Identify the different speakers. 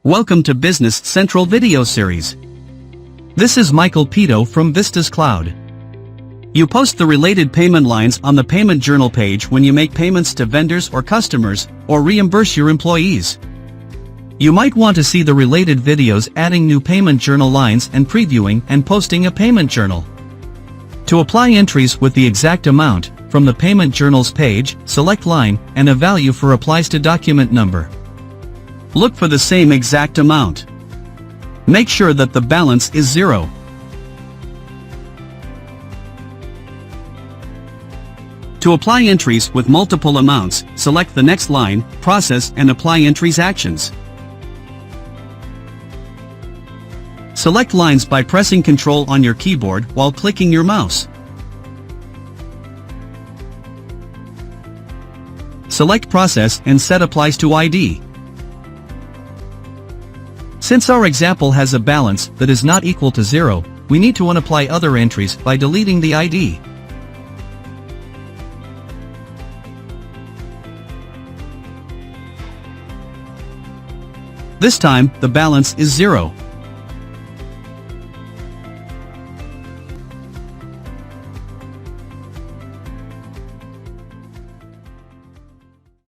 Speaker 1: Welcome to Business Central video series. This is Michael Pito from Vistas Cloud. You post the related payment lines on the payment journal page when you make payments to vendors or customers, or reimburse your employees. You might want to see the related videos adding new payment journal lines and previewing and posting a payment journal. To apply entries with the exact amount, from the payment journals page, select line, and a value for applies to document number. Look for the same exact amount. Make sure that the balance is 0. To apply entries with multiple amounts, select the next line, process and apply entries actions. Select lines by pressing Ctrl on your keyboard while clicking your mouse. Select process and set applies to ID. Since our example has a balance that is not equal to 0, we need to unapply other entries by deleting the ID. This time, the balance is 0.